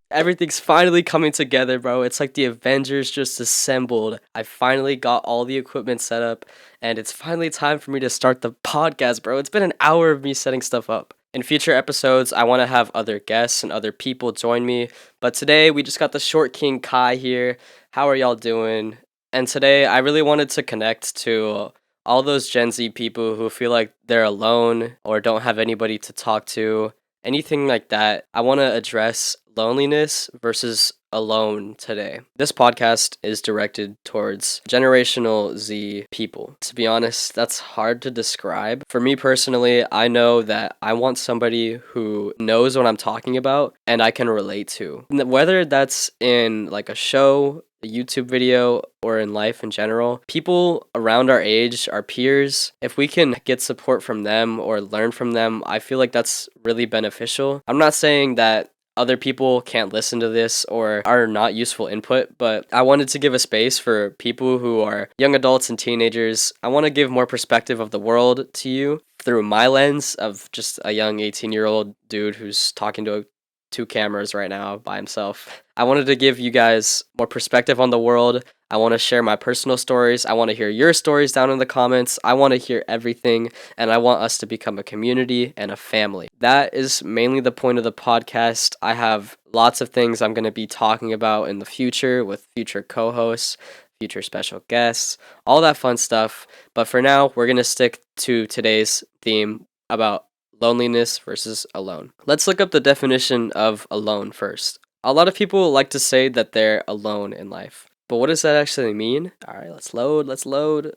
Everything's finally coming together, bro. It's like the Avengers just assembled. I finally got all the equipment set up, and it's finally time for me to start the podcast, bro. It's been an hour of me setting stuff up. In future episodes, I want to have other guests and other people join me, but today we just got the short king Kai here. How are y'all doing? And today I really wanted to connect to all those Gen Z people who feel like they're alone or don't have anybody to talk to, anything like that. I want to address loneliness versus alone today. This podcast is directed towards generational Z people. To be honest, that's hard to describe. For me personally, I know that I want somebody who knows what I'm talking about and I can relate to. Whether that's in like a show, a YouTube video, or in life in general, people around our age, our peers, if we can get support from them or learn from them, I feel like that's really beneficial. I'm not saying that other people can't listen to this or are not useful input, but I wanted to give a space for people who are young adults and teenagers. I want to give more perspective of the world to you through my lens of just a young 18-year-old dude who's talking to two cameras right now by himself. I wanted to give you guys more perspective on the world. I want to share my personal stories. I want to hear your stories down in the comments. I want to hear everything, and I want us to become a community and a family. That is mainly the point of the podcast. I have lots of things I'm going to be talking about in the future with future co-hosts, future special guests, all that fun stuff. But for now, we're going to stick to today's theme about loneliness versus alone. Let's look up the definition of alone first. A lot of people like to say that they're alone in life. But what does that actually mean? All right, let's load.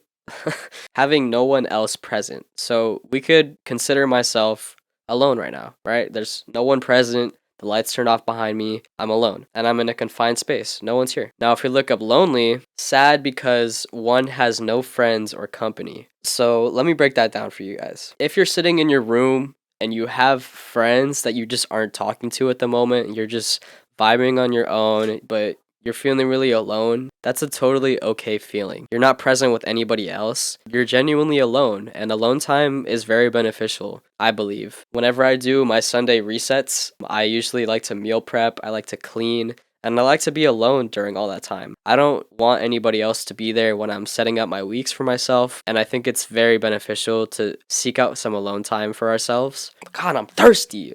Having no one else present. So we could consider myself alone right now, right? There's no one present. The lights turned off behind me. I'm alone and I'm in a confined space. No one's here. Now, if we look up lonely, sad because one has no friends or company. So let me break that down for you guys. If you're sitting in your room and you have friends that you just aren't talking to at the moment, and you're just vibing on your own, but you're feeling really alone, that's a totally okay feeling. You're not present with anybody else. You're genuinely alone, and alone time is very beneficial, I believe. Whenever I do my Sunday resets, I usually like to meal prep, I like to clean, and I like to be alone during all that time. I don't want anybody else to be there when I'm setting up my weeks for myself, and I think it's very beneficial to seek out some alone time for ourselves. God, I'm thirsty!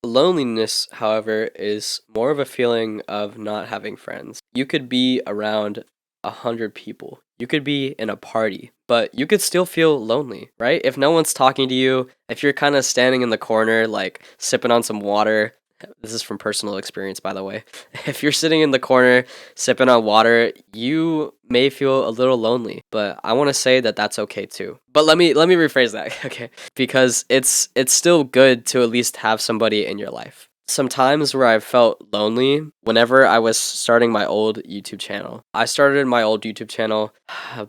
Loneliness, however, is more of a feeling of not having friends. You could be around 100 people. You could be in a party, but you could still feel lonely, right? If no one's talking to you, if you're kind of standing in the corner, like sipping on some water. This is from personal experience, by the way. If you're sitting in the corner sipping on water, you may feel a little lonely, but I want to say that that's okay too. But let me rephrase that, okay? Because it's still good to at least have somebody in your life. Some times where I felt lonely whenever I was starting my old YouTube channel. I started my old YouTube channel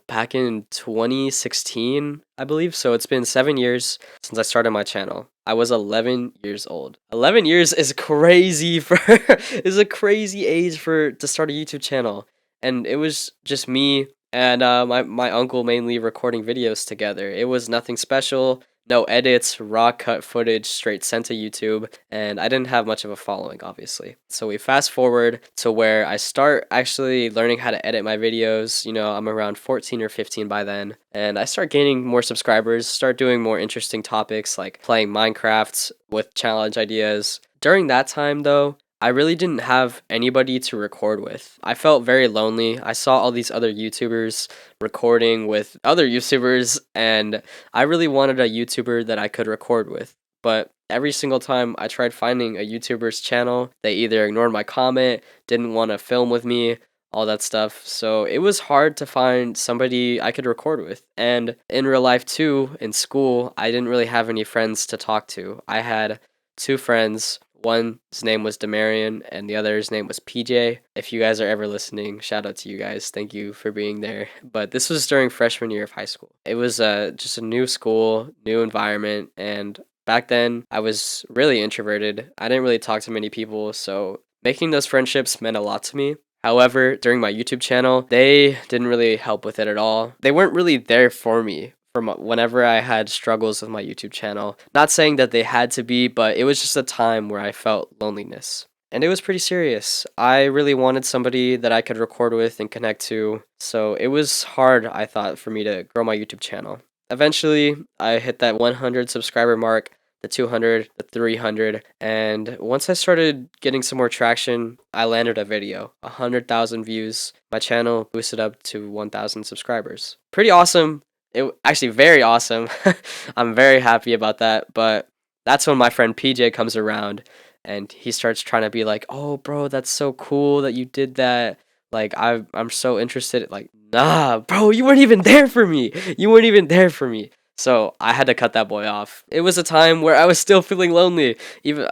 back in 2016, I believe. So it's been 7 years since I started my channel. I was 11 years old. 11 years is crazy is a crazy age to start a YouTube channel. And it was just me and my uncle mainly recording videos together. It was nothing special. No edits, raw cut footage straight sent to YouTube, and I didn't have much of a following, obviously. So we fast forward to where I start actually learning how to edit my videos. You know, I'm around 14 or 15 by then, and I start gaining more subscribers, start doing more interesting topics like playing Minecraft with challenge ideas. During that time, though, I really didn't have anybody to record with. I felt very lonely. I saw all these other YouTubers recording with other YouTubers, and I really wanted a YouTuber that I could record with. But every single time I tried finding a YouTuber's channel, they either ignored my comment, didn't want to film with me, all that stuff. So it was hard to find somebody I could record with. And in real life too, in school, I didn't really have any friends to talk to. I had two friends. One's name was Demarion, and the other's name was PJ. If you guys are ever listening, shout out to you guys. Thank you for being there. But this was during freshman year of high school. It was just a new school, new environment, and back then I was really introverted. I didn't really talk to many people, so making those friendships meant a lot to me. However, during my YouTube channel, they didn't really help with it at all. They weren't really there for me from whenever I had struggles with my YouTube channel. Not saying that they had to be, but it was just a time where I felt loneliness. And it was pretty serious. I really wanted somebody that I could record with and connect to. So it was hard, I thought, for me to grow my YouTube channel. Eventually, I hit that 100 subscriber mark, the 200, the 300, and once I started getting some more traction, I landed a video, 100,000 views. My channel boosted up to 1,000 subscribers. Pretty awesome. Actually very awesome. I'm very happy about that, but that's when my friend PJ comes around and he starts trying to be like, "Oh, bro, that's so cool that you did that. Like I'm so interested." Like, "Nah, bro, you weren't even there for me. You weren't even there for me." So I had to cut that boy off. It was a time where I was still feeling lonely. Even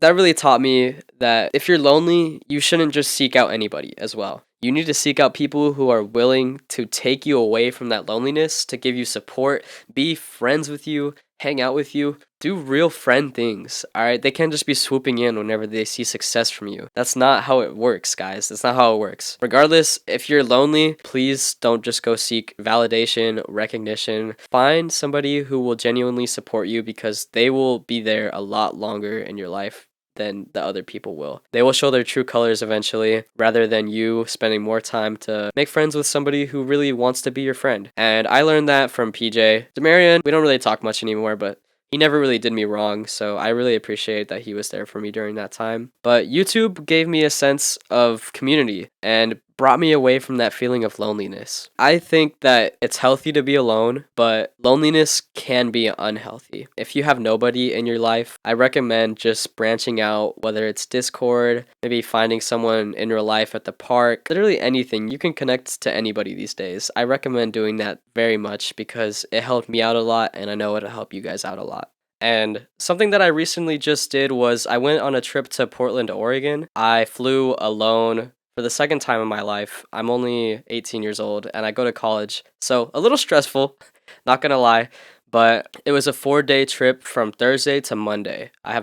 that really taught me that if you're lonely, you shouldn't just seek out anybody as well. You need to seek out people who are willing to take you away from that loneliness, to give you support, be friends with you, hang out with you, do real friend things. All right, they can't just be swooping in whenever they see success from you. That's not how it works, guys. That's not how it works. Regardless, if you're lonely, please don't just go seek validation, recognition. Find somebody who will genuinely support you because they will be there a lot longer in your life than the other people will. They will show their true colors eventually, rather than you spending more time to make friends with somebody who really wants to be your friend. And I learned that from PJ. Demarion, we don't really talk much anymore, but he never really did me wrong, so I really appreciate that he was there for me during that time. But YouTube gave me a sense of community and brought me away from that feeling of loneliness. I think that it's healthy to be alone, but loneliness can be unhealthy. If you have nobody in your life, I recommend just branching out, whether it's Discord, maybe finding someone in your life at the park, literally anything. You can connect to anybody these days. I recommend doing that very much because it helped me out a lot, and I know it'll help you guys out a lot. And something that I recently just did was I went on a trip to Portland, Oregon. I flew alone for the second time in my life. I'm only 18 years old and I go to college. So a little stressful, not gonna lie, but it was a 4-day trip from Thursday to Monday. I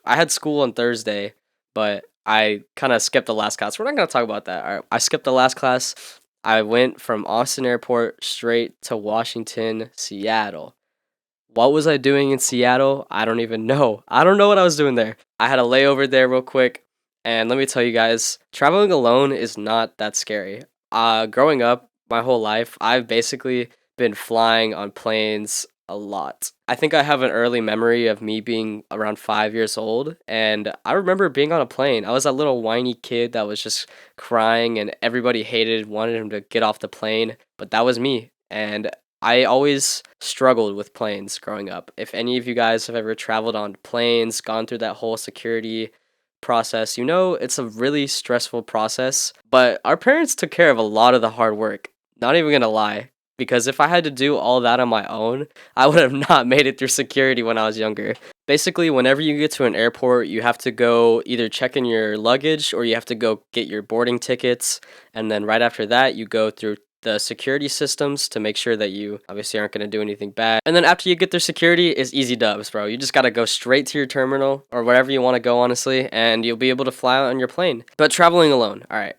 had school on Thursday, but I kind of skipped the last class. We're not gonna talk about that. All right, I skipped the last class. I went from Austin Airport straight to Washington, Seattle. What was I doing in Seattle? I don't even know. I don't know what I was doing there. I had a layover there real quick, and let me tell you guys, traveling alone is not that scary. Growing up my whole life, I've basically been flying on planes a lot. I think I have an early memory of me being around 5 years old, and I remember being on a plane. I was that little whiny kid that was just crying, and everybody wanted him to get off the plane, but that was me. And I always struggled with planes growing up. If any of you guys have ever traveled on planes, gone through that whole security process, you know it's a really stressful process. But our parents took care of a lot of the hard work. Not even gonna lie. Because if I had to do all that on my own, I would have not made it through security when I was younger. Basically, whenever you get to an airport, you have to go either check in your luggage or you have to go get your boarding tickets. And then right after that, you go through the security systems to make sure that you obviously aren't going to do anything bad. And then after you get through security, it's easy dubs, bro. You just got to go straight to your terminal or wherever you want to go, honestly, and you'll be able to fly on your plane. But traveling alone, all right.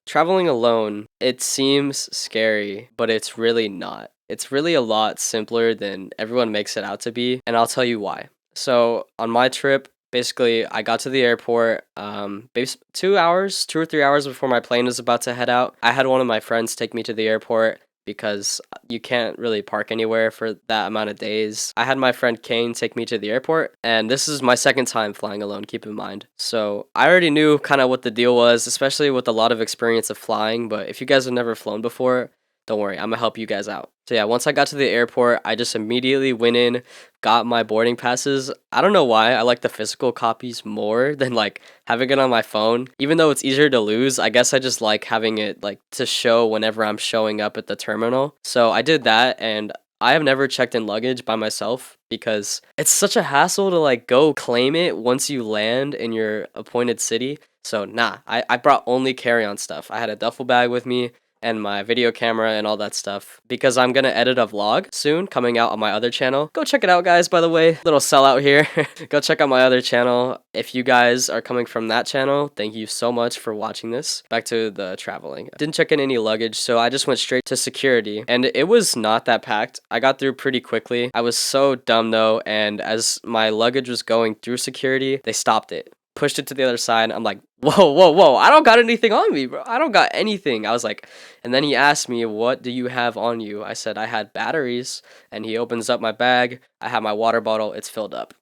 Traveling alone, it seems scary, but it's really not. It's really a lot simpler than everyone makes it out to be, and I'll tell you why. So, on my trip, basically, I got to the airport 2 hours, 2 or 3 hours before my plane was about to head out. I had one of my friends take me to the airport because you can't really park anywhere for that amount of days. I had my friend Kane take me to the airport, and this is my second time flying alone, keep in mind. So I already knew kind of what the deal was, especially with a lot of experience of flying, but if you guys have never flown before, don't worry, I'm gonna help you guys out. So yeah, once I got to the airport, I just immediately went in, got my boarding passes. I don't know why, I like the physical copies more than like having it on my phone. Even though it's easier to lose, I guess I just like having it like to show whenever I'm showing up at the terminal. So I did that, and I have never checked in luggage by myself because it's such a hassle to like go claim it once you land in your appointed city. So nah, I brought only carry-on stuff. I had a duffel bag with me, and my video camera and all that stuff because I'm gonna edit a vlog soon coming out on my other channel. Go check it out, guys, by the way. Little sellout here. Go check out my other channel. If you guys are coming from that channel, thank you so much for watching this. Back to the traveling. Didn't check in any luggage, so I just went straight to security, and it was not that packed. I got through pretty quickly. I was so dumb though, and as my luggage was going through security, they stopped it. Pushed it to the other side. I'm like, whoa, whoa, whoa. I don't got anything on me, bro. I don't got anything. I was like, and then he asked me, what do you have on you? I said, I had batteries. And he opens up my bag. I have my water bottle. It's filled up.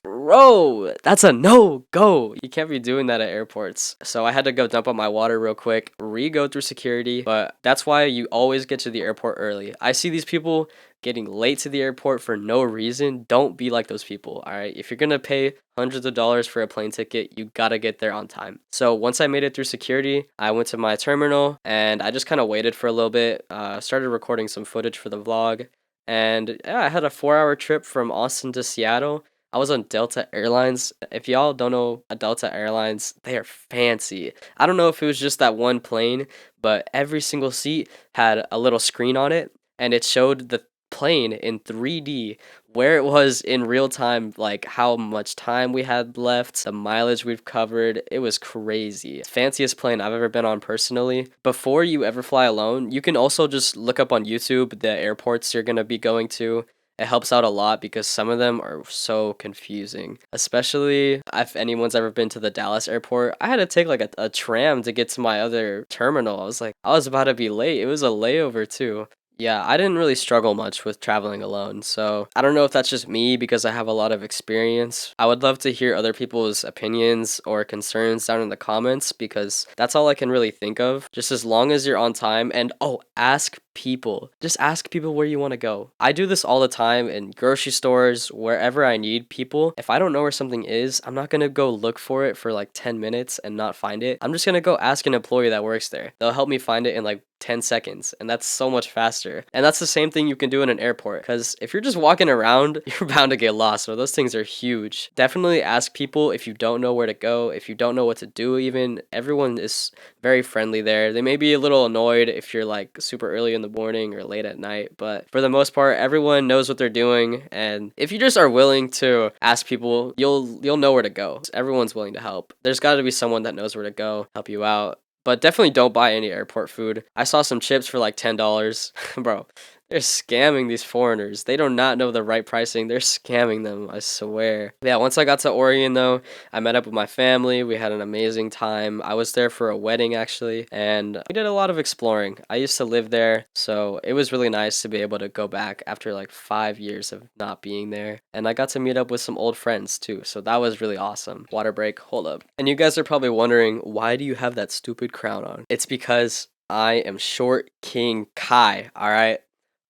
Bro, that's a no-go. You can't be doing that at airports. So I had to go dump out my water real quick, re-go through security, but that's why you always get to the airport early. I see these people getting late to the airport for no reason. Don't be like those people, all right? If you're gonna pay hundreds of dollars for a plane ticket, you gotta get there on time. So once I made it through security, I went to my terminal and I just kind of waited for a little bit, started recording some footage for the vlog, and yeah, I had a 4-hour trip from Austin to Seattle. I was on Delta Airlines. If y'all don't know Delta Airlines, they are fancy. I don't know if it was just that one plane, but every single seat had a little screen on it, and it showed the plane in 3D where it was in real time, like how much time we had left, the mileage we've covered. It was crazy. Fanciest plane I've ever been on personally. Before you ever fly alone, you can also just look up on YouTube the airports you're going to be going to. It helps out a lot because some of them are so confusing. Especially if anyone's ever been to the Dallas airport. I had to take like a tram to get to my other terminal. I was about to be late. It was a layover too. Yeah, I didn't really struggle much with traveling alone, so I don't know if that's just me because I have a lot of experience. I would love to hear other people's opinions or concerns down in the comments because that's all I can really think of. Just as long as you're on time and ask people. Just ask people where you want to go. I do this all the time in grocery stores, wherever I need people. If I don't know where something is, I'm not going to go look for it for like 10 minutes and not find it. I'm just going to go ask an employee that works there. They'll help me find it in like 10 seconds, and that's so much faster. And that's the same thing you can do in an airport, because if you're just walking around, you're bound to get lost. So those things are huge. Definitely ask people if you don't know where to go, if you don't know what to do even. Everyone is very friendly there. They may be a little annoyed if you're like super early in the morning or late at night, but for the most part, everyone knows what they're doing, and if you just are willing to ask people, you'll know where to go. Everyone's willing to help. There's got to be someone that knows where to go, help you out. But definitely don't buy any airport food. I saw some chips for like $10. Bro, they're scamming these foreigners. They do not know the right pricing. They're scamming them, I swear. Yeah, once I got to Oregon, though, I met up with my family. We had an amazing time. I was there for a wedding, actually, and we did a lot of exploring. I used to live there, so it was really nice to be able to go back after like 5 years of not being there. And I got to meet up with some old friends, too, so that was really awesome. Water break, hold up. And you guys are probably wondering, why do you have that stupid crown on? It's because I am Short King Kai, alright?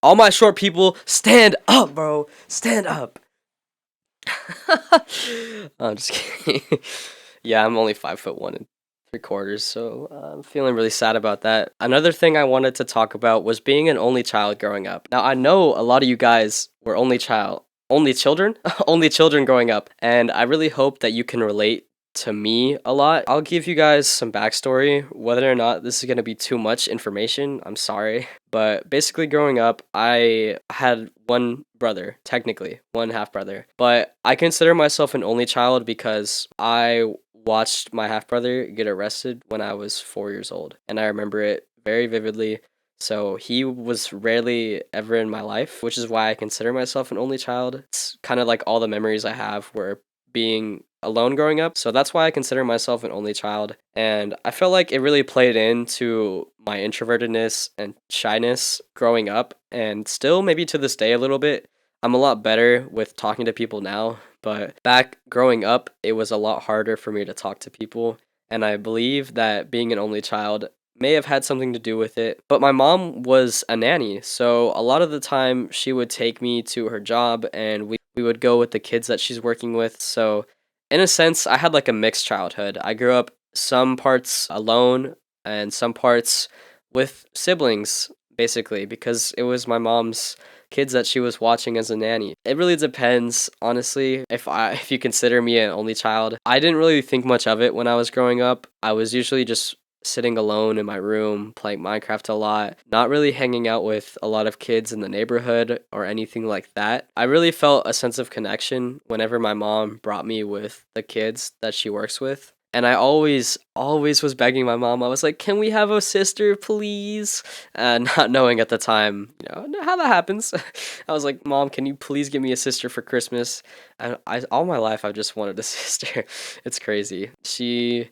All my short people, stand up, bro. Stand up. I'm just kidding. Yeah, I'm only 5'1 3/4", so I'm feeling really sad about that. Another thing I wanted to talk about was being an only child growing up. Now, I know a lot of you guys were only children? Only children growing up, and I really hope that you can relate to me a lot. I'll give you guys some backstory. Whether or not this is going to be too much information, I'm sorry. But basically, growing up, I had one brother, technically, one half brother. But I consider myself an only child because I watched my half brother get arrested when I was 4 years old. And I remember it very vividly. So he was rarely ever in my life, which is why I consider myself an only child. It's kind of like all the memories I have were being alone growing up. So that's why I consider myself an only child. And I felt like it really played into my introvertedness and shyness growing up, and still maybe to this day a little bit. I'm a lot better with talking to people now, but back growing up, it was a lot harder for me to talk to people. And I believe that being an only child may have had something to do with it. But my mom was a nanny, so a lot of the time she would take me to her job and we would go with the kids that she's working with. So in a sense, I had like a mixed childhood. I grew up some parts alone and some parts with siblings, basically, because it was my mom's kids that she was watching as a nanny. It really depends, honestly, if you consider me an only child. I didn't really think much of it when I was growing up. I was usually just sitting alone in my room, playing Minecraft a lot, not really hanging out with a lot of kids in the neighborhood or anything like that. I really felt a sense of connection whenever my mom brought me with the kids that she works with. And I always was begging my mom. I was like, "Can we have a sister, please?" Not knowing at the time, how that happens. I was like, "Mom, can you please give me a sister for Christmas?" And all my life, I've just wanted a sister. It's crazy. She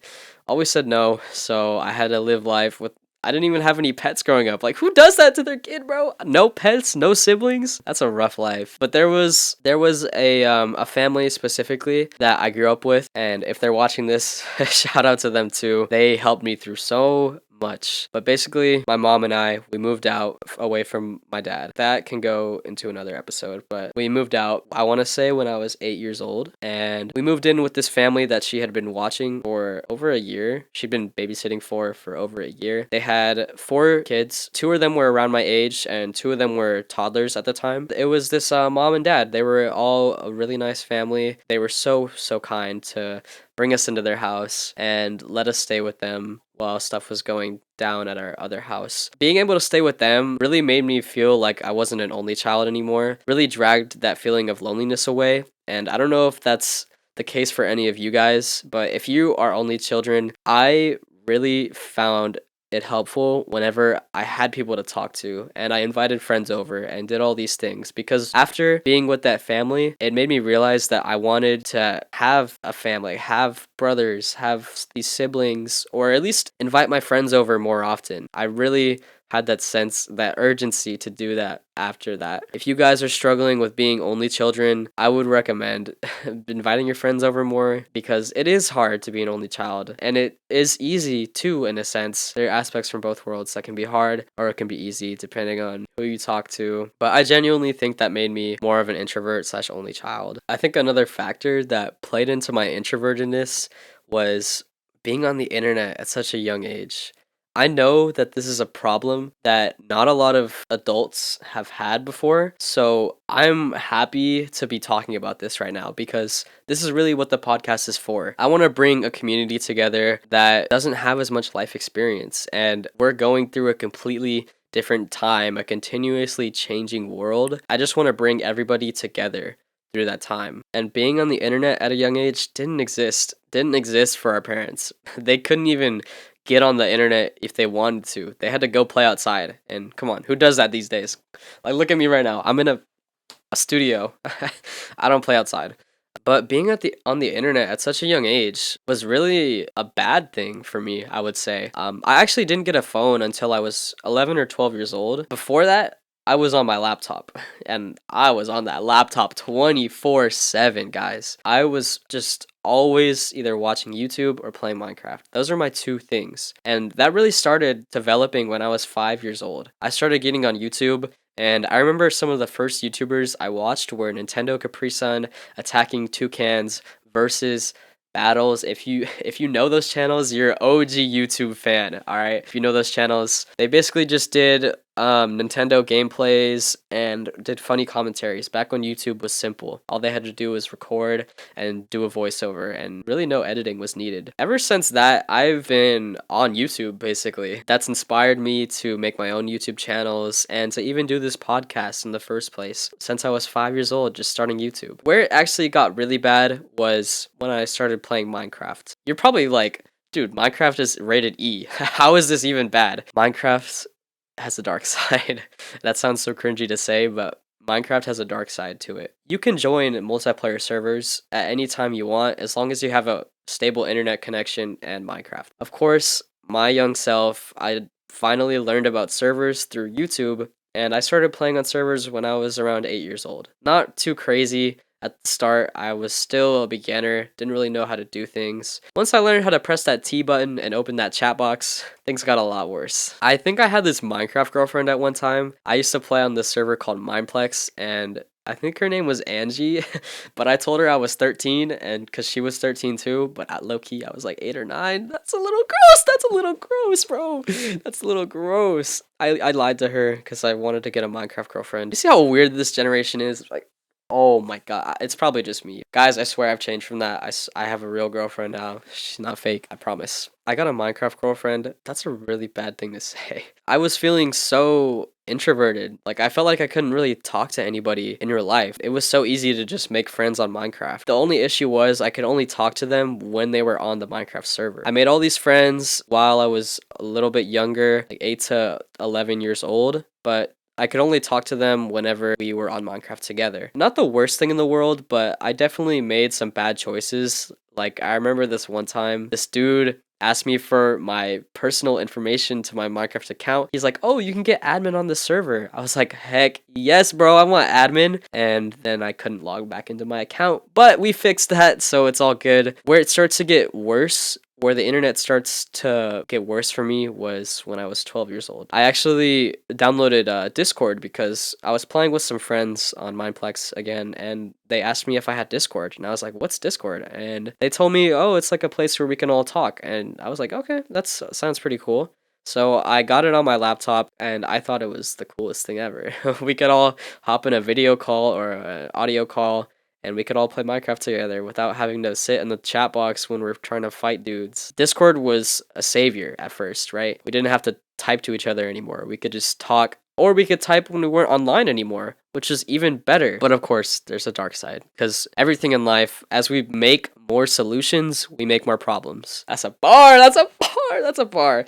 always said no, so I had to live life with. I didn't even have any pets growing up. Like, who does that to their kid, bro? No pets, no siblings. That's a rough life. But there was a family specifically that I grew up with, and if they're watching this, shout out to them too. They helped me through so much. But basically, my mom and we moved out away from my dad. That can go into another episode, but we moved out, I want to say, when I was 8 years old. And we moved in with this family that she had been watching for over a year. She'd been babysitting for over a year. They had 4 kids. 2 of them were around my age, and 2 of them were toddlers at the time. It was this mom and dad. They were all a really nice family. They were so kind to bring us into their house and let us stay with them while stuff was going down at our other house. Being able to stay with them really made me feel like I wasn't an only child anymore. Really dragged that feeling of loneliness away. And I don't know if that's the case for any of you guys, but if you are only children, I really found it helpful whenever I had people to talk to, and I invited friends over and did all these things, because after being with that family, it made me realize that I wanted to have a family, have brothers, have these siblings, or at least invite my friends over more often. I really had that sense, that urgency to do that after that. If you guys are struggling with being only children, I would recommend inviting your friends over more, because it is hard to be an only child, and it is easy too, in a sense. There are aspects from both worlds that can be hard or it can be easy depending on who you talk to. But I genuinely think that made me more of an introvert slash only child. I think another factor that played into my introvertedness was being on the internet at such a young age. I know that this is a problem that not a lot of adults have had before, so I'm happy to be talking about this right now, because this is really what the podcast is for. I want to bring a community together that doesn't have as much life experience, and we're going through a completely different time, a continuously changing world. I just want to bring everybody together through that time. And being on the internet at a young age didn't exist for our parents. They couldn't even get on the internet if they wanted to. They had to go play outside. And come on, who does that these days? Like, look at me right now. I'm in a studio. I don't play outside. But being on the internet at such a young age was really a bad thing for me, I would say. I actually didn't get a phone until I was 11 or 12 years old. Before that, I was on my laptop, and I was on that laptop 24/7, guys. I was just always either watching YouTube or playing Minecraft. Those are my 2 things. And that really started developing when I was 5 years old. I started getting on YouTube, and I remember some of the first YouTubers I watched were Nintendo Capri Sun attacking toucans versus battles. If you know those channels, you're an OG YouTube fan. All right, if you know those channels, they basically just did Nintendo gameplays and did funny commentaries back when YouTube was simple. All they had to do was record and do a voiceover, and really no editing was needed. Ever since that, I've been on YouTube, basically. That's inspired me to make my own YouTube channels and to even do this podcast in the first place. Since I was 5 years old, just starting YouTube. Where it actually got really bad was when I started playing Minecraft. You're probably like, dude, Minecraft is rated E. How is this even bad? Minecraft has a dark side. That sounds so cringy to say, but Minecraft has a dark side to it. You can join multiplayer servers at any time you want, as long as you have a stable internet connection and Minecraft. Of course, my young self, I finally learned about servers through YouTube, and I started playing on servers when I was around 8 years old. Not too crazy. At the start, I was still a beginner, didn't really know how to do things. Once I learned how to press that T button and open that chat box, things got a lot worse. I think I had this Minecraft girlfriend at one time. I used to play on this server called Mineplex, and I think her name was Angie, but I told her I was 13, and because she was 13 too, but at low-key, I was like 8 or 9. That's a little gross! That's a little gross, bro! That's a little gross. I lied to her because I wanted to get a Minecraft girlfriend. You see how weird this generation is? Like, Oh my god, it's probably just me. Guys, I swear I've changed from that. I have a real girlfriend now. She's not fake, I promise. I got a Minecraft girlfriend. That's a really bad thing to say. I was feeling so introverted. Like, I felt like I couldn't really talk to anybody in real life. It was so easy to just make friends on Minecraft. The only issue was I could only talk to them when they were on the Minecraft server. I made all these friends while I was a little bit younger, like 8 to 11 years old, but I could only talk to them whenever we were on Minecraft together. Not the worst thing in the world, but I definitely made some bad choices. Like, I remember this one time, this dude asked me for my personal information to my Minecraft account. He's like, "Oh, you can get admin on the server." I was like, "Heck yes, bro, I want admin." And then I couldn't log back into my account, but we fixed that, so it's all good. Where it starts to get worse, where the internet starts to get worse for me, was when I was 12 years old. I actually downloaded Discord because I was playing with some friends on Mineplex again, and they asked me if I had Discord, and I was like, "What's Discord?" And they told me, "Oh, it's like a place where we can all talk." And I was like, "Okay, that sounds pretty cool." So I got it on my laptop, and I thought it was the coolest thing ever. We could all hop in a video call or an audio call, and we could all play Minecraft together without having to sit in the chat box when we're trying to fight dudes. Discord was a savior at first, right? We didn't have to type to each other anymore. We could just talk, or we could type when we weren't online anymore, which is even better. But of course, there's a dark side, because everything in life, as we make more solutions, we make more problems. That's a bar! That's a bar! That's a bar!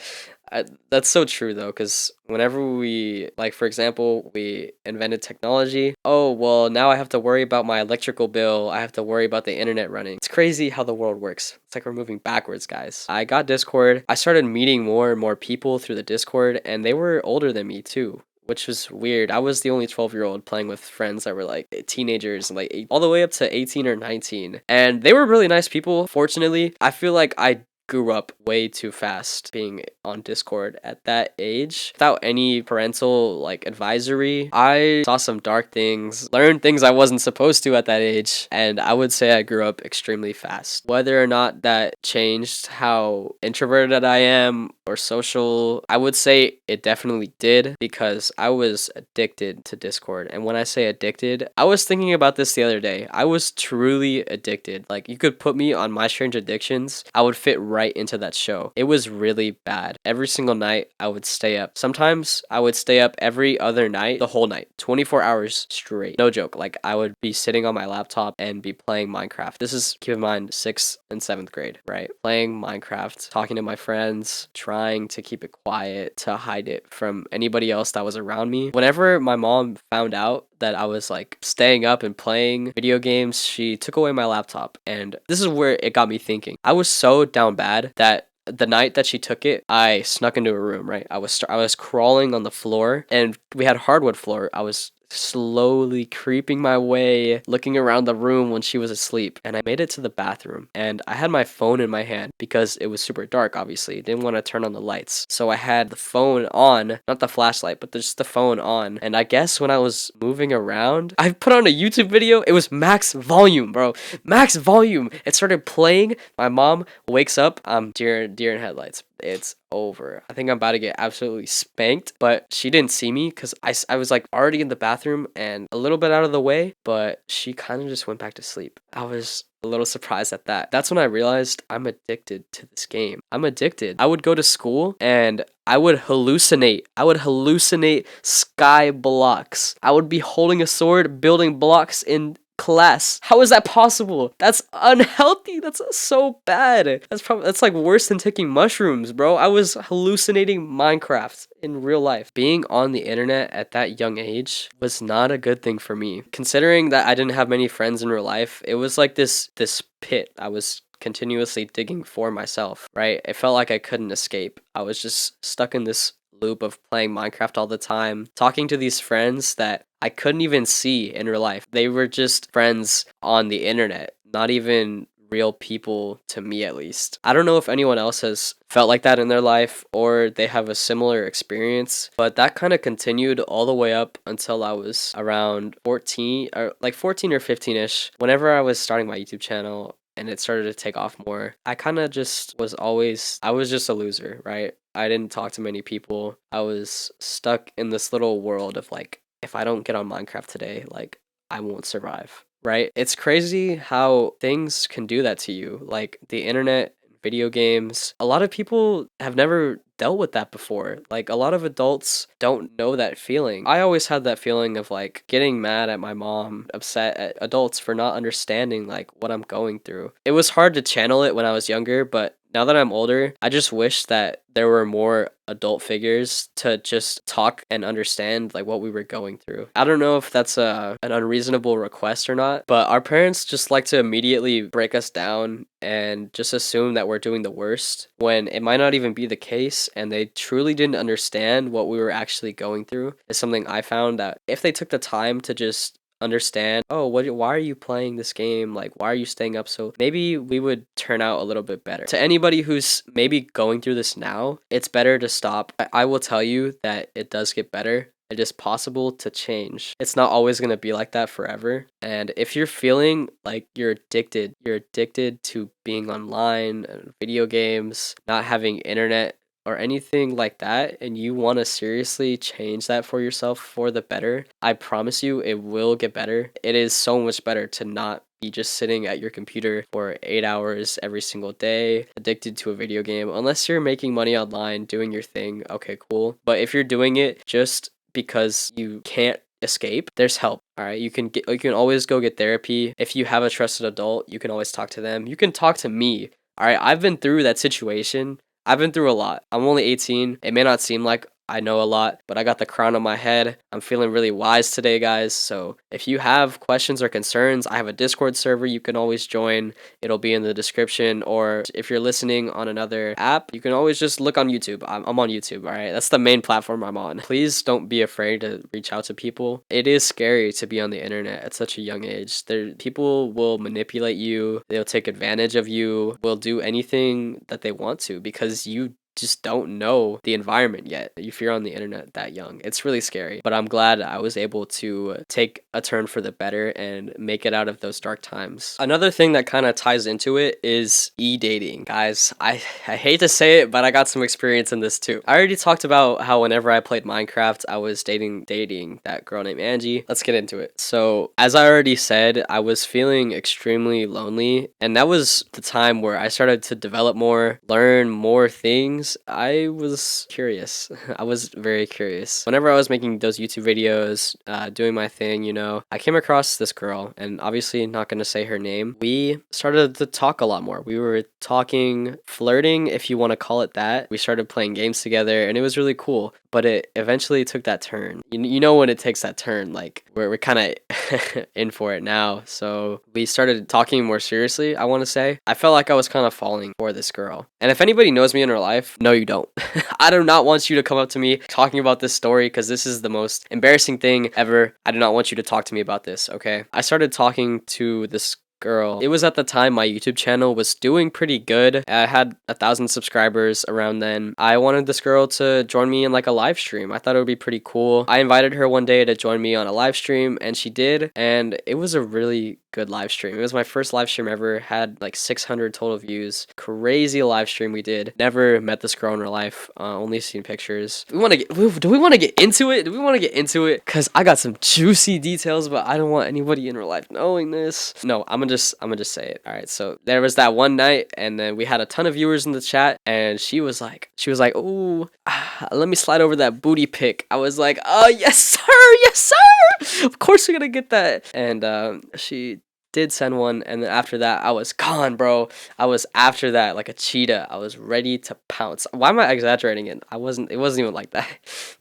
That's so true though, because whenever we, like, for example, we invented technology, oh, well, now I have to worry about my electrical bill. I have to worry about the internet running. It's crazy how the world works. It's like we're moving backwards, guys. I got Discord. I started meeting more and more people through the Discord, and they were older than me too, which was weird. I was the only 12-year-old playing with friends that were like teenagers, like all the way up to 18 or 19. And they were really nice people. Fortunately, I feel like I grew up way too fast being on Discord at that age without any parental like advisory. I saw some dark things, learned things I wasn't supposed to at that age, and I would say I grew up extremely fast. Whether or not that changed how introverted I am or social, I would say it definitely did, because I was addicted to Discord. And when I say addicted, I was thinking about this the other day. I was truly addicted. Like, you could put me on My Strange Addictions, I would fit right into that show. It was really bad. Every single night I would stay up. Sometimes I would stay up every other night, the whole night, 24 hours straight. No joke. Like, I would be sitting on my laptop and be playing Minecraft. This is, keep in mind, 6th and 7th grade, right? Playing Minecraft, talking to my friends, trying to keep it quiet, to hide it from anybody else that was around me. Whenever my mom found out that I was like staying up and playing video games, she took away my laptop. And this is where it got me thinking. I was so down bad that the night that she took it, I snuck into a room, right? I was crawling on the floor, and we had hardwood floor. I was slowly creeping my way, looking around the room when she was asleep, and I made it to the bathroom, and I had my phone in my hand because it was super dark, obviously. Didn't want to turn on the lights, so I had the phone on, not the flashlight, but just the phone on. And I guess when I was moving around, I put on a YouTube video. It was max volume, bro. Max volume. It started playing. My mom wakes up. I'm deer in headlights. It's over. I think I'm about to get absolutely spanked, but she didn't see me because I was like already in the bathroom and a little bit out of the way, but she kind of just went back to sleep. I was a little surprised at that. That's when I realized I'm addicted to this game. I'm addicted. I would go to school and I would hallucinate. I would hallucinate sky blocks. I would be holding a sword, building blocks in class. How is that possible? That's unhealthy. That's so bad. That's like worse than taking mushrooms, bro. I was hallucinating Minecraft in real life. Being on the internet at that young age was not a good thing for me. Considering that I didn't have many friends in real life, it was like this pit I was continuously digging for myself, right? It felt like I couldn't escape. I was just stuck in this loop of playing Minecraft all the time, talking to these friends that I couldn't even see in real life. They were just friends on the internet, not even real people to me, at least. I don't know if anyone else has felt like that in their life or they have a similar experience, but that kind of continued all the way up until I was around 14 or like 14 or 15ish. Whenever I was starting my YouTube channel and it started to take off more, I kind of just I was just a loser, right? I didn't talk to many people. I was stuck in this little world of like, if I don't get on Minecraft today, like, I won't survive, right? It's crazy how things can do that to you, like the internet, video games. A lot of people have never dealt with that before. Like a lot of adults don't know that feeling. I always had that feeling of like getting mad at my mom, upset at adults for not understanding like what I'm going through. It was hard to channel it when I was younger, but now that I'm older, I just wish that there were more adult figures to just talk and understand like what we were going through. I don't know if that's an unreasonable request or not, but our parents just like to immediately break us down and just assume that we're doing the worst when it might not even be the case, and they truly didn't understand what we were actually going through. Is something I found that if they took the time to just understand, oh, why are you playing this game, like why are you staying up, so maybe we would turn out a little bit better. To anybody who's maybe going through this now, it's better to stop. I will tell you that it does get better. It is possible to change. It's not always going to be like that forever. And if you're feeling like you're addicted to being online, video games, not having internet, or anything like that, and you want to seriously change that for yourself for the better, I promise you it will get better. It is so much better to not be just sitting at your computer for 8 hours every single day, addicted to a video game. Unless you're making money online, doing your thing, okay, cool. But if you're doing it just because you can't escape, there's help. All right, you can always go get therapy. If you have a trusted adult, you can always talk to them. You can talk to me. All right, I've been through that situation. I've been through a lot. I'm only 18. It may not seem like I know a lot, but I got the crown on my head. I'm feeling really wise today, guys. So if you have questions or concerns, I have a Discord server you can always join. It'll be in the description. Or if you're listening on another app, you can always just look on YouTube. I'm on YouTube, all right? That's the main platform I'm on. Please don't be afraid to reach out to people. It is scary to be on the internet at such a young age. People will manipulate you. They'll take advantage of you. Will do anything that they want to because you just don't know the environment yet if you're on the internet that young. It's really scary, but I'm glad I was able to take a turn for the better and make it out of those dark times. Another thing that kind of ties into it is e-dating. Guys, I hate to say it, but I got some experience in this too. I already talked about how whenever I played Minecraft, I was dating that girl named Angie. Let's get into it. So as I already said, I was feeling extremely lonely, and that was the time where I started to develop more, learn more things. I was curious. I was very curious. Whenever I was making those YouTube videos, doing my thing, I came across this girl, and obviously not going to say her name. We started to talk a lot more. We were talking, flirting, if you want to call it that. We started playing games together, and it was really cool. But it eventually took that turn. You know when it takes that turn, like we're kind of in for it now. So we started talking more seriously, I want to say. I felt like I was kind of falling for this girl. And if anybody knows me in real life, no, you don't. I do not want you to come up to me talking about this story because this is the most embarrassing thing ever. I do not want you to talk to me about this, okay? I started talking to this girl. It was at the time my YouTube channel was doing pretty good. I had 1,000 subscribers around then. I wanted this girl to join me in like a live stream. I thought it would be pretty cool. I invited her one day to join me on a live stream, and she did, and it was a really good live stream. It was my first live stream ever. Had like 600 total views. Crazy live stream we did. Never met this girl in real life. Only seen pictures. Do we want to get into it? Do we want to get into it? Cause I got some juicy details, but I don't want anybody in real life knowing this. No, I'm gonna just say it. All right. So there was that one night, and then we had a ton of viewers in the chat, and she was like, "Ooh, let me slide over that booty pic." I was like, "Oh yes sir, yes sir. Of course we're gonna get that." And she did send one, and then after that I was gone, bro. I was after that like a cheetah. I was ready to pounce. Why am I exaggerating it? It wasn't even like that.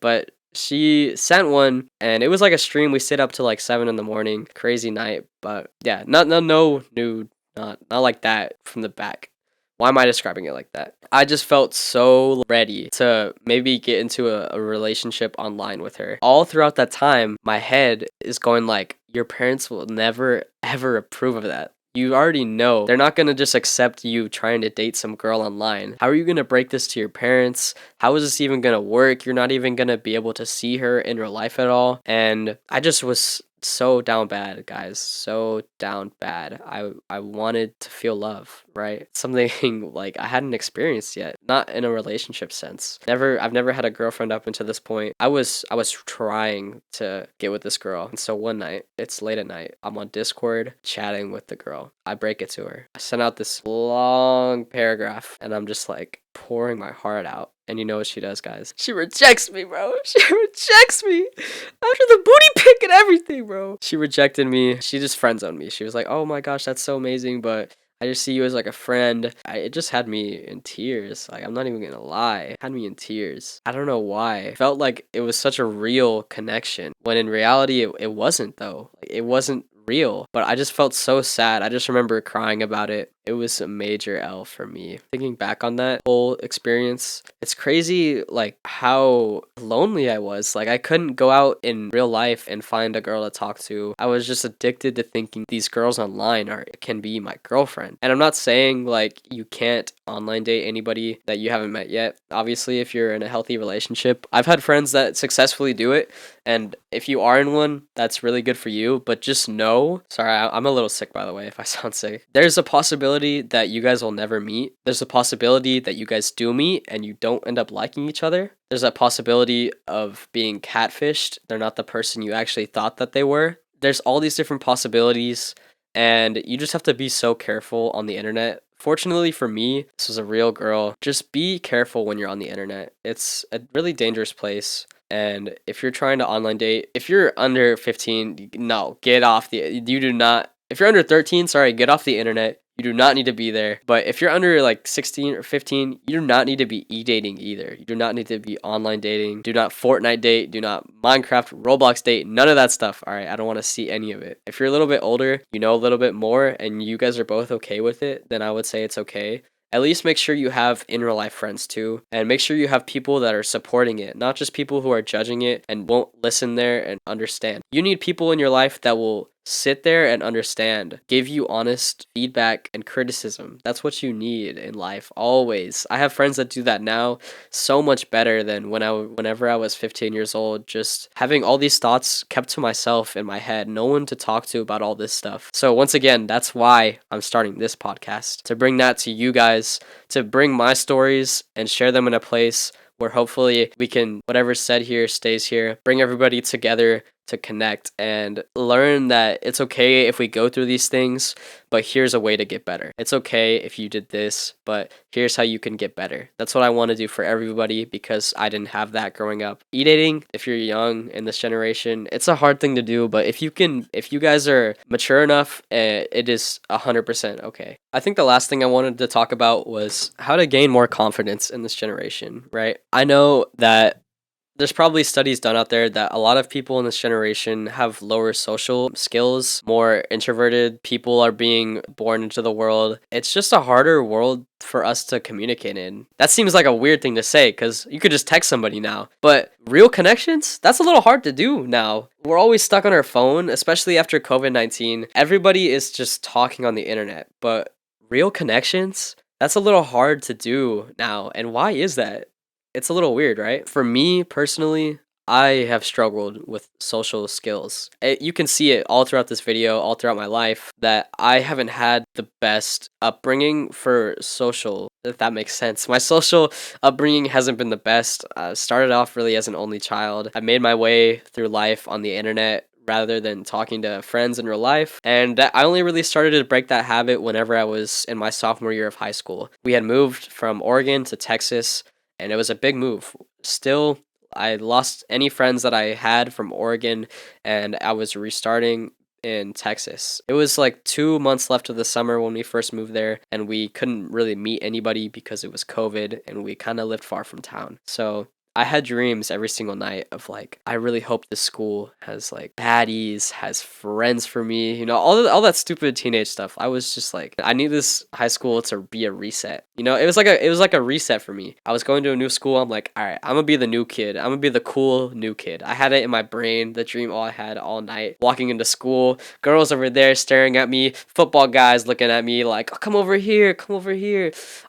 But she sent one, and it was like a stream. We stayed up till like 7 in the morning. Crazy night. But yeah, no nude, not like that from the back. Why am I describing it like that? I just felt so ready to maybe get into a relationship online with her. All throughout that time, my head is going like, your parents will never, ever approve of that. You already know they're not going to just accept you trying to date some girl online. How are you going to break this to your parents? How is this even going to work? You're not even going to be able to see her in real life at all. And I just was so down bad, guys. So down bad. I wanted to feel love, right? Something like I hadn't experienced yet. Not in a relationship sense. I've never had a girlfriend up until this point. I was trying to get with this girl. And so one night, it's late at night. I'm on Discord chatting with the girl. I break it to her. I sent out this long paragraph and I'm just like pouring my heart out. And you know what she does, guys? She rejects me, bro. She rejects me. After the booty pic and everything, bro. She rejected me. She just friend zoned me. She was like, oh my gosh, that's so amazing, but I just see you as like a friend. It just had me in tears. Like, I'm not even gonna lie. It had me in tears. I don't know why. It felt like it was such a real connection. When in reality, it wasn't, though. Like, it wasn't real. But I just felt so sad. I just remember crying about it. It was a major L for me. Thinking back on that whole experience, it's crazy like how lonely I was. Like I couldn't go out in real life and find a girl to talk to. I was just addicted to thinking these girls online can be my girlfriend. And I'm not saying like you can't online date anybody that you haven't met yet. Obviously, if you're in a healthy relationship, I've had friends that successfully do it. And if you are in one, that's really good for you. But just know, sorry, I'm a little sick by the way if I sound sick. There's a possibility that you guys will never meet. There's a possibility that you guys do meet and you don't end up liking each other. There's a possibility of being catfished. They're not the person you actually thought that they were. There's all these different possibilities and you just have to be so careful on the internet. Fortunately for me, this was a real girl. Just be careful when you're on the internet. It's a really dangerous place. And if you're trying to online date, if you're under 15, no, get off you do not, if you're under 13, sorry, get off the internet. You do not need to be there. But if you're under like 16 or 15, you do not need to be e-dating either. You do not need to be online dating. Do not Fortnite date. Do not Minecraft, Roblox date. None of that stuff. All right. I don't want to see any of it. If you're a little bit older, you know a little bit more, and you guys are both okay with it, then I would say it's okay. At least make sure you have in real life friends too, and make sure you have people that are supporting it, not just people who are judging it and won't listen there and understand. You need people in your life that will sit there and understand, give you honest feedback and criticism. That's what you need in life always. I have friends that do that now so much better than whenever I was 15 years old, just having all these thoughts kept to myself in my head, no one to talk to about all this stuff. So once again, that's why I'm starting this podcast, to bring that to you guys, to bring my stories and share them in a place where hopefully we can, whatever's said here stays here, bring everybody together to connect and learn that it's okay if we go through these things, but here's a way to get better. It's okay if you did this, but here's how you can get better. That's what I want to do for everybody because I didn't have that growing up. E-dating, if you're young in this generation, it's a hard thing to do, but if you guys are mature enough, it is 100% okay. I think the last thing I wanted to talk about was how to gain more confidence in this generation, right? I know that there's probably studies done out there that a lot of people in this generation have lower social skills, more introverted people are being born into the world. It's just a harder world for us to communicate in. That seems like a weird thing to say because you could just text somebody now. But real connections, that's a little hard to do now. We're always stuck on our phone, especially after COVID-19. Everybody is just talking on the internet. But real connections, that's a little hard to do now. And why is that? It's a little weird, right? For me personally, I have struggled with social skills. You can see it all throughout this video, all throughout my life, that I haven't had the best upbringing for social, if that makes sense. My social upbringing hasn't been the best. I started off really as an only child. I made my way through life on the internet rather than talking to friends in real life. And I only really started to break that habit whenever I was in my sophomore year of high school. We had moved from Oregon to Texas, and it was a big move. Still, I lost any friends that I had from Oregon, and I was restarting in Texas. It was like 2 months left of the summer when we first moved there, and we couldn't really meet anybody because it was COVID, and we kind of lived far from town. So I had dreams every single night of like, I really hope this school has like baddies, has friends for me, all that stupid teenage stuff. I was just like, I need this high school to be a reset. It was like a reset for me. I was going to a new school. I'm like, all right, I'm gonna be the new kid. I'm gonna be the cool new kid. I had it in my brain, the dream all I had all night. Walking into school, girls over there staring at me, football guys looking at me like, oh, come over here.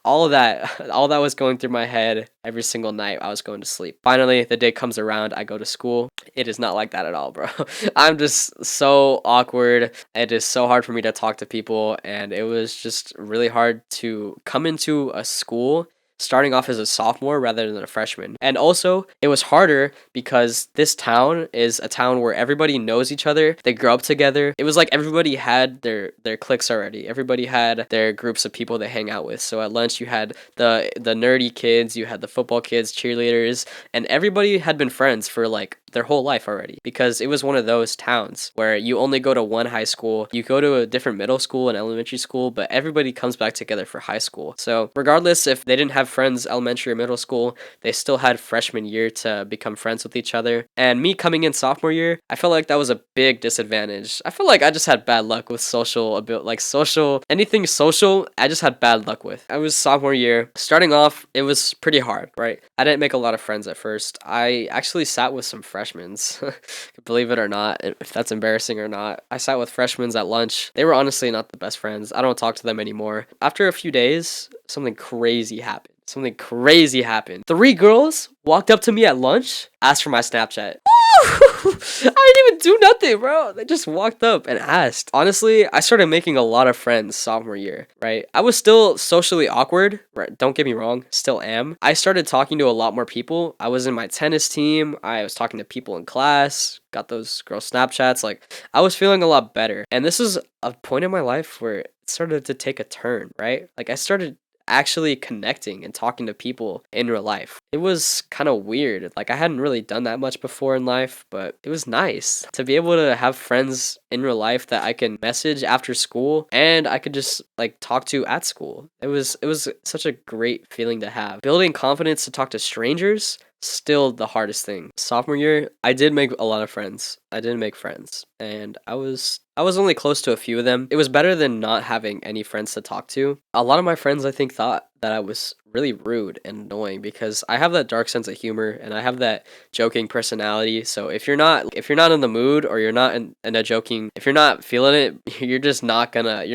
All of that was going through my head. every single night I was going to sleep. Finally, the day comes around, I go to school. It is not like that at all, bro. I'm just so awkward. It is so hard for me to talk to people, and it was just really hard to come into a school starting off as a sophomore rather than a freshman. And also, it was harder because this town is a town where everybody knows each other. They grow up together. It was like everybody had their cliques already. Everybody had their groups of people they hang out with. So at lunch you had the nerdy kids, you had the football kids, cheerleaders, and everybody had been friends for like their whole life already because it was one of those towns where you only go to one high school, you go to a different middle school and elementary school, but everybody comes back together for high school. So regardless if they didn't have friends elementary or middle school, they still had freshman year to become friends with each other. And me coming in sophomore year, I felt like that was a big disadvantage. I feel like I just had bad luck with anything social, I just had bad luck with. I was sophomore year. Starting off, it was pretty hard, right? I didn't make a lot of friends at first. I actually sat with some freshmen. Believe it or not, if that's embarrassing or not. I sat with freshmen at lunch. They were honestly not the best friends. I don't talk to them anymore. After a few days, something crazy happened. Something crazy happened. 3 girls walked up to me at lunch, asked for my Snapchat. I didn't even do nothing, bro. They just walked up and asked. Honestly, I started making a lot of friends sophomore year, right? I was still socially awkward, right? Don't get me wrong, still am. I started talking to a lot more people. I was in my tennis team. I was talking to people in class, got those girl Snapchats. Like, I was feeling a lot better. And this is a point in my life where it started to take a turn, right? Like, I started actually connecting and talking to people in real life. It was kind of weird. Like, I hadn't really done that much before in life, but it was nice to be able to have friends in real life that I can message after school and I could just like talk to at school. It was such a great feeling to have. Building confidence to talk to strangers, still the hardest thing. Sophomore year, I did make a lot of friends. I did make friends, and I was only close to a few of them. It was better than not having any friends to talk to. A lot of my friends I think thought that I was really rude and annoying because I have that dark sense of humor and I have that joking personality. So if you're not in the mood or you're not in a joking, if you're not feeling it, you're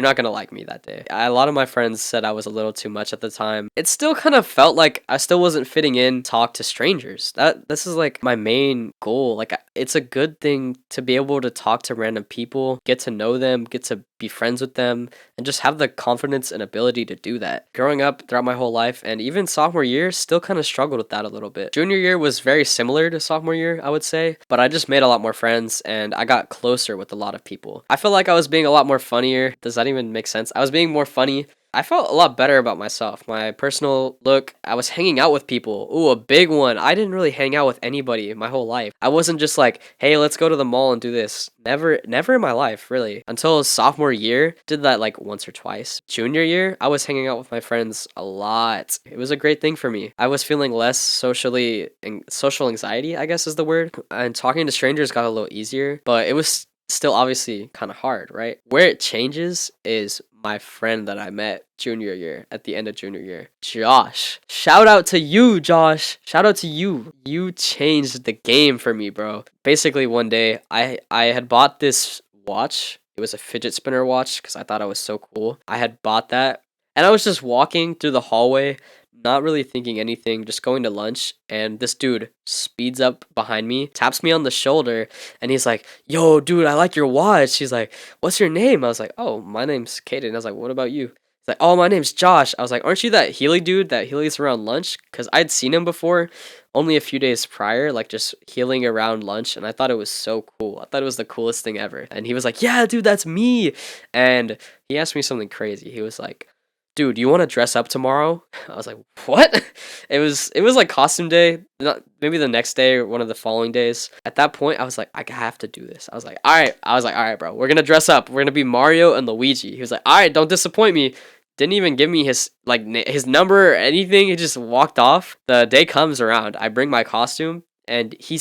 not gonna like me that day. A lot of my friends said I was a little too much at the time. It still kind of felt like I still wasn't fitting in talk to strangers. This is like my main goal. Like, it's a good thing to be able to talk to random people, get to know them, get to be friends with them, and just have the confidence and ability to do that. Growing up throughout my whole life and even sophomore year, still kind of struggled with that a little bit. Junior year was very similar to sophomore year, I would say, but I just made a lot more friends and I got closer with a lot of people. I feel like I was being a lot more funnier. Does that even make sense? I was being more funny. I felt a lot better about myself. My personal look, I was hanging out with people. Ooh, a big one. I didn't really hang out with anybody my whole life. I wasn't just like, hey, let's go to the mall and do this. Never in my life, really. Until sophomore year, did that like once or twice. Junior year, I was hanging out with my friends a lot. It was a great thing for me. I was feeling less social anxiety, I guess is the word. And talking to strangers got a little easier, but it was still obviously kind of hard, right? Where it changes is my friend that I met junior year, at the end of junior year, Josh. Shout out to you, Josh. Shout out to you. You changed the game for me, bro. Basically, one day I had bought this watch. It was a fidget spinner watch because I thought it was so cool. I had bought that and I was just walking through the hallway, not really thinking anything, just going to lunch, and this dude speeds up behind me, taps me on the shoulder, and he's like, yo, dude, I like your watch. He's like, what's your name? I was like, oh, my name's Kaden. I was like, what about you? He's like, oh, my name's Josh. I was like, aren't you that Healy dude that heals around lunch? Because I'd seen him before only a few days prior, like just healing around lunch, and I thought it was so cool. I thought it was the coolest thing ever. And he was like, yeah, dude, that's me. And he asked me something crazy. He was like, dude, you want to dress up tomorrow? I was like, what? It was like costume day, not maybe the next day or one of the following days. At that point, I was like, I have to do this. I was like, all right, bro, we're gonna dress up. We're gonna be Mario and Luigi. He was like, all right, don't disappoint me. Didn't even give me his his number or anything. He just walked off. The day comes around. I bring my costume. And he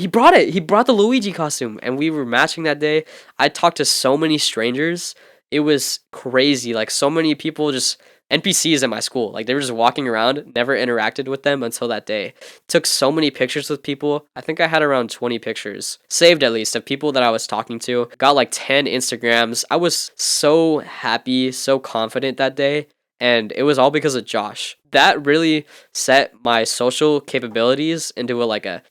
brought it. He brought the Luigi costume, and we were matching that day. I talked to so many strangers. It was crazy. Like, so many people, just NPCs at my school. Like, they were just walking around, never interacted with them until that day. Took so many pictures with people. I think I had around 20 pictures saved, at least, of people that I was talking to. Got like 10 Instagrams. I was so happy, so confident that day. and it was all because of Josh. That really set my social capabilities into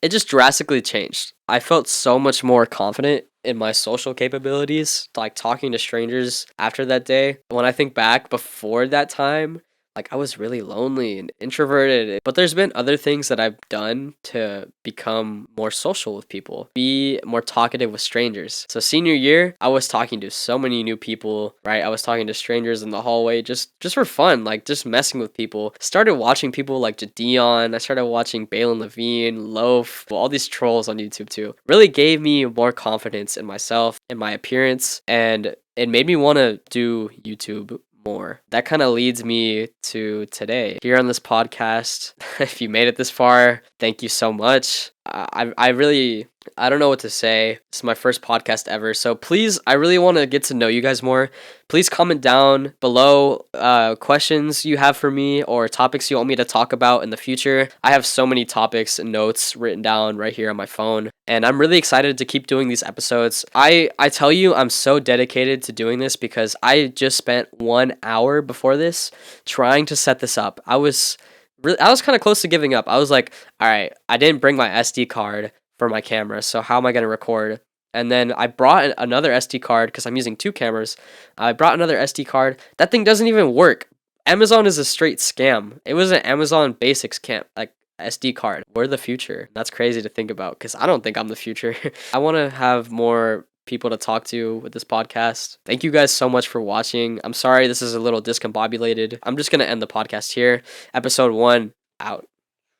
it just drastically changed. I felt so much more confident in my social capabilities, like talking to strangers after that day. When I think back before that time, like I was really lonely and introverted. But there's been other things that I've done to become more social with people, be more talkative with strangers. So senior year, I was talking to so many new people, right? I was talking to strangers in the hallway just for fun, like just messing with people. Started watching people like Jadion. I started watching Balin Levine, Loaf, all these trolls on YouTube too. Really gave me more confidence in myself, in my appearance, and it made me want to do YouTube more. That kind of leads me to today here on this podcast. If you made it this far, thank you so much. I really, I don't know what to say. This is my first podcast ever. So please, I really want to get to know you guys more. Please comment down below questions you have for me or topics you want me to talk about in the future. I have so many topics and notes written down right here on my phone, and I'm really excited to keep doing these episodes. I tell you, I'm so dedicated to doing this because I just spent 1 hour before this trying to set this up. I was kind of close to giving up. I was like, all right, I didn't bring my SD card for my camera, so how am I going to record? And then I brought another SD card because I'm using two cameras. I brought another SD card. That thing doesn't even work. Amazon is a straight scam. It was an Amazon Basics SD card. We're the future. That's crazy to think about because I don't think I'm the future. I want to have more people to talk to with this podcast. Thank you guys so much for watching. I'm sorry this is a little discombobulated. I'm just going to end the podcast here. Episode 1 out.